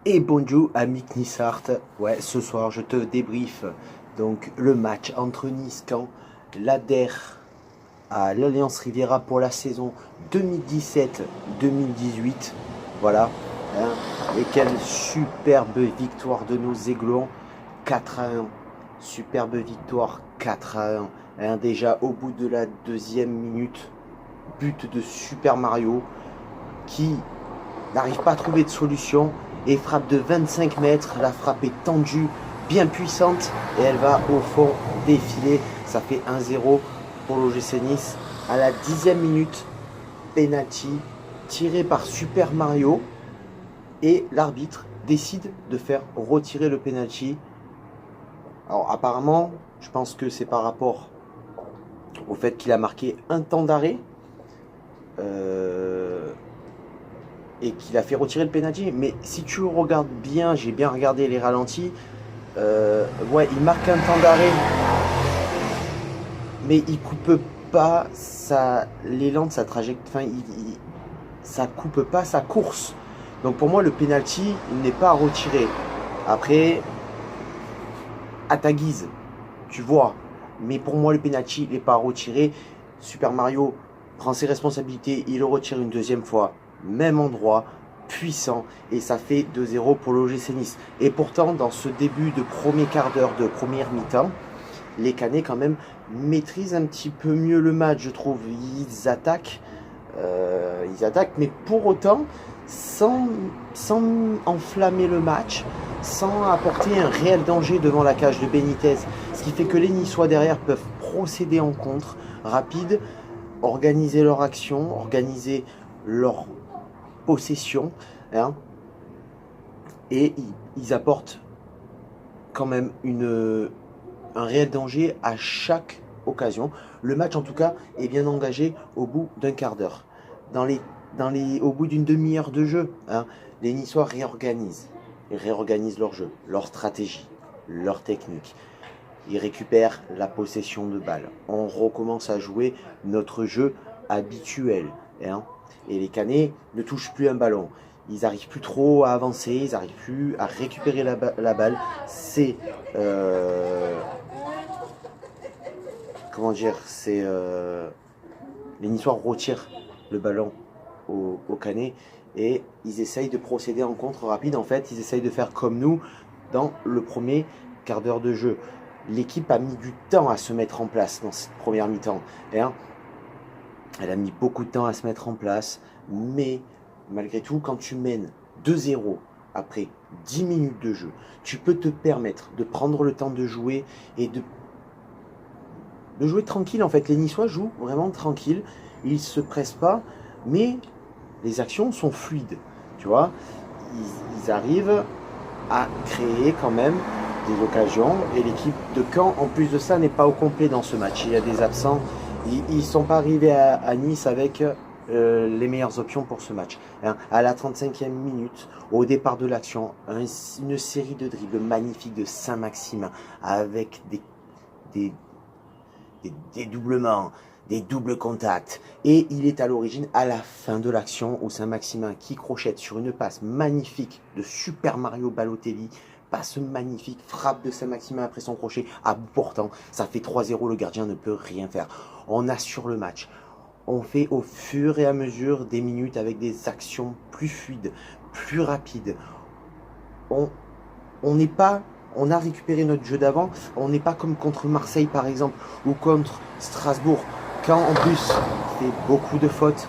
Et bonjour Amic Nissart, ouais ce soir je te débriefe donc le match entre Nice-Caen, l'ADER à l'Alliance Riviera pour la saison 2017-2018, voilà, hein. Et quelle superbe victoire de nos Aiglons, 4-1, superbe victoire 4-1, hein, déjà au bout de la deuxième minute, but de Super Mario qui n'arrive pas à trouver de solution et frappe de 25 mètres. La frappe est tendue, bien puissante et elle va au fond défiler. Ça fait 1-0 pour l'OGC Nice. À la 10e minute, penalty tiré par Super Mario et l'arbitre décide de faire retirer le penalty. Alors apparemment, je pense que c'est par rapport au fait qu'il a marqué un temps d'arrêt. Et qu'il a fait retirer le penalty. Mais si tu regardes bien, j'ai bien regardé les ralentis, ouais, il marque un temps d'arrêt, mais il coupe pas l'élan de sa trajectoire, enfin, ça coupe pas sa course. Donc pour moi, le penalty n'est pas à retirer. Après, à ta guise, tu vois. Mais pour moi, le penalty n'est pas à retirer. Super Mario prend ses responsabilités, il le retire une deuxième fois. Même endroit, puissant, et ça fait 2-0 pour l'OGC Nice. Et pourtant, dans ce début de premier quart d'heure de première mi-temps, les Canets quand même maîtrisent un petit peu mieux le match, je trouve. Ils attaquent, mais pour autant, sans enflammer le match, sans apporter un réel danger devant la cage de Benitez. Ce qui fait que les Niçois derrière peuvent procéder en contre rapide, organiser leur action, organiser leur possession, hein, et ils apportent quand même un réel danger à chaque occasion. Le match en tout cas est bien engagé au bout d'un quart d'heure. Au bout d'une demi-heure de jeu, hein, les Niçois réorganisent leur jeu, leur stratégie, leur technique. Ils récupèrent la possession de balle. On recommence à jouer notre jeu habituel, hein. Et les Canets ne touchent plus un ballon. Ils n'arrivent plus trop à avancer, ils n'arrivent plus à récupérer la balle. C'est comment dire, les Niçois retirent le ballon au Canet et ils essayent de procéder en contre rapide. En fait, ils essayent de faire comme nous dans le premier quart d'heure de jeu. L'équipe a mis du temps à se mettre en place dans cette première mi-temps. Hein, elle a mis beaucoup de temps à se mettre en place, mais malgré tout, quand tu mènes 2-0 après 10 minutes de jeu, tu peux te permettre de prendre le temps de jouer et de jouer tranquille. En fait, les Niçois jouent vraiment tranquille, ils ne se pressent pas, mais les actions sont fluides. Tu vois, ils arrivent à créer quand même des occasions et l'équipe de Caen, en plus de ça, n'est pas au complet dans ce match. Il y a des absents. Ils ne sont pas arrivés à Nice avec les meilleures options pour ce match. Hein. À la 35e minute, au départ de l'action, une série de dribbles magnifiques de Saint-Maximin avec des dédoublements, des doubles contacts. Et il est à l'origine, à la fin de l'action, où Saint-Maximin qui crochette sur une passe magnifique de Super Mario Balotelli. Passe magnifique, frappe de Saint-Maximin après son crochet, à bout portant. Ça fait 3-0, le gardien ne peut rien faire. On assure le match. On fait au fur et à mesure des minutes avec des actions plus fluides, plus rapides. On a récupéré notre jeu d'avant. On n'est pas comme contre Marseille par exemple ou contre Strasbourg. Quand en plus fait beaucoup de fautes,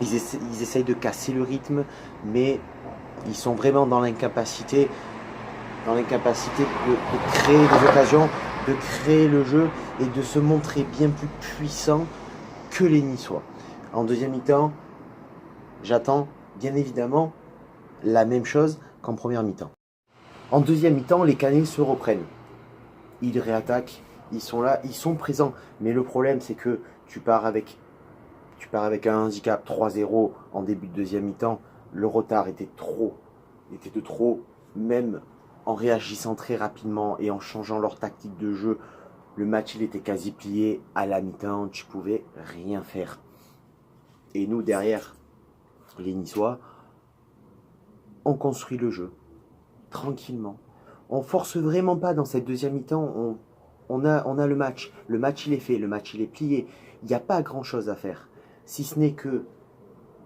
ils essayent de casser le rythme, mais ils sont vraiment dans l'incapacité de créer des occasions, de créer le jeu et de se montrer bien plus puissant que les Niçois. En deuxième mi-temps, j'attends bien évidemment la même chose qu'en première mi-temps. En deuxième mi-temps, les Canets se reprennent. Ils réattaquent, ils sont là, ils sont présents. Mais le problème, c'est que tu pars avec un handicap 3-0 en début de deuxième mi-temps. Le retard était de trop, même en réagissant très rapidement et en changeant leur tactique de jeu, le match il était quasi plié. À la mi-temps, tu pouvais rien faire. Et nous derrière, les Niçois, on construit le jeu tranquillement. On force vraiment pas dans cette deuxième mi-temps. On a le match. Le match il est fait, le match il est plié. Il n'y a pas grand chose à faire. Si ce n'est que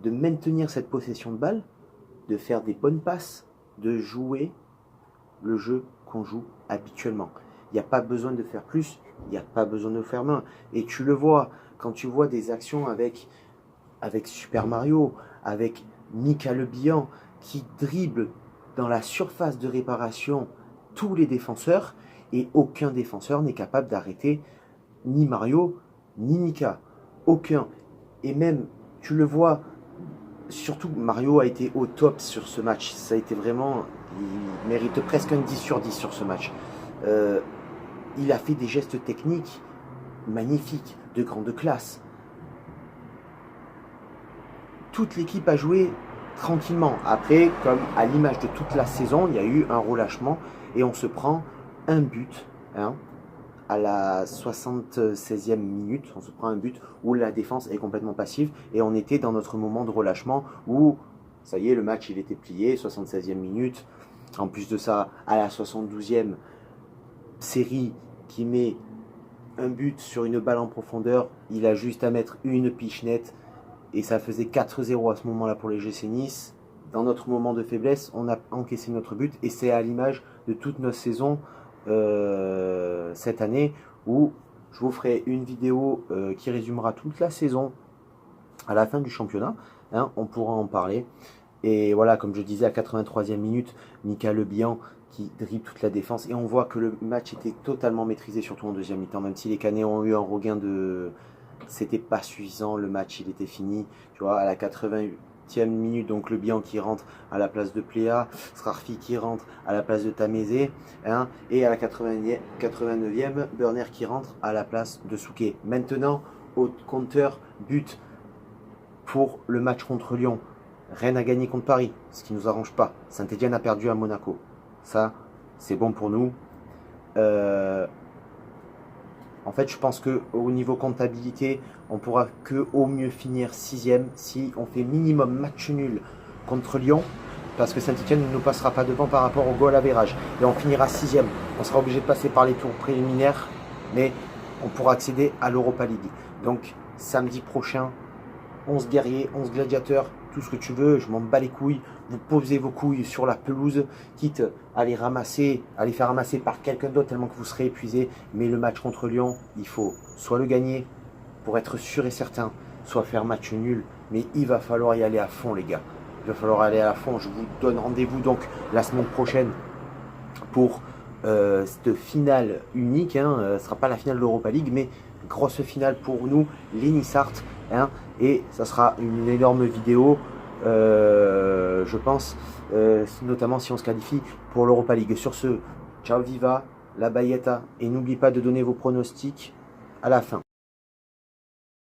de maintenir cette possession de balle, de faire des bonnes passes, de jouer le jeu qu'on joue habituellement. Il n'y a pas besoin de faire plus, il n'y a pas besoin de faire moins. Et tu le vois, quand tu vois des actions avec Super Mario, avec Mika Le Bihan, qui dribble dans la surface de réparation tous les défenseurs, et aucun défenseur n'est capable d'arrêter ni Mario, ni Mika. Aucun. Et même, tu le vois, surtout Mario a été au top sur ce match. Ça a été vraiment... Il mérite presque un 10 sur 10 sur ce match. Il a fait des gestes techniques magnifiques, de grande classe. Toute l'équipe a joué tranquillement. Après, comme à l'image de toute la saison, il y a eu un relâchement et on se prend un but à la 76e minute. On se prend un but où la défense est complètement passive et on était dans notre moment de relâchement où, ça y est, le match il était plié, 76e minute. En plus de ça, à la 72e, Série qui met un but sur une balle en profondeur, il a juste à mettre une pichenette et ça faisait 4-0 à ce moment-là pour les GC Nice. Dans notre moment de faiblesse, on a encaissé notre but et c'est à l'image de toute notre saison cette année où je vous ferai une vidéo qui résumera toute la saison à la fin du championnat. On pourra en parler. Et voilà, comme je disais, à 83e minute, Mika Le Bihan qui dribble toute la défense. Et on voit que le match était totalement maîtrisé, surtout en deuxième mi-temps. Même si les Canets ont eu un regain de... C'était pas suffisant, le match il était fini. Tu vois, à la 80e minute, donc Le Bihan qui rentre à la place de Pléa, Srarfi qui rentre à la place de Tamézé. Et à la 89e, Burner qui rentre à la place de Souquet. Maintenant, au compteur, but pour le match contre Lyon. Rennes a gagné contre Paris, ce qui ne nous arrange pas. Saint-Etienne a perdu à Monaco. Ça, c'est bon pour nous. En fait, je pense qu'au niveau comptabilité, on pourra que au mieux finir 6e si on fait minimum match nul contre Lyon, parce que Saint-Etienne ne nous passera pas devant par rapport au goal average. Et on finira 6e. On sera obligé de passer par les tours préliminaires, mais on pourra accéder à l'Europa League. Donc, samedi prochain, 11 guerriers, 11 gladiateurs, tout ce que tu veux, je m'en bats les couilles. Vous posez vos couilles sur la pelouse, quitte à les ramasser, à les faire ramasser par quelqu'un d'autre tellement que vous serez épuisé. Mais le match contre Lyon, il faut soit le gagner pour être sûr et certain, soit faire match nul. Mais il va falloir y aller à fond, les gars. Il va falloir aller à fond. Je vous donne rendez-vous donc la semaine prochaine pour cette finale unique. Ce ne sera pas la finale de l'Europa League, mais grosse finale pour nous, les Nissart. Et ça sera une énorme vidéo, je pense, notamment si on se qualifie pour l'Europa League. Sur ce, ciao viva, la Bayeta, et n'oubliez pas de donner vos pronostics à la fin.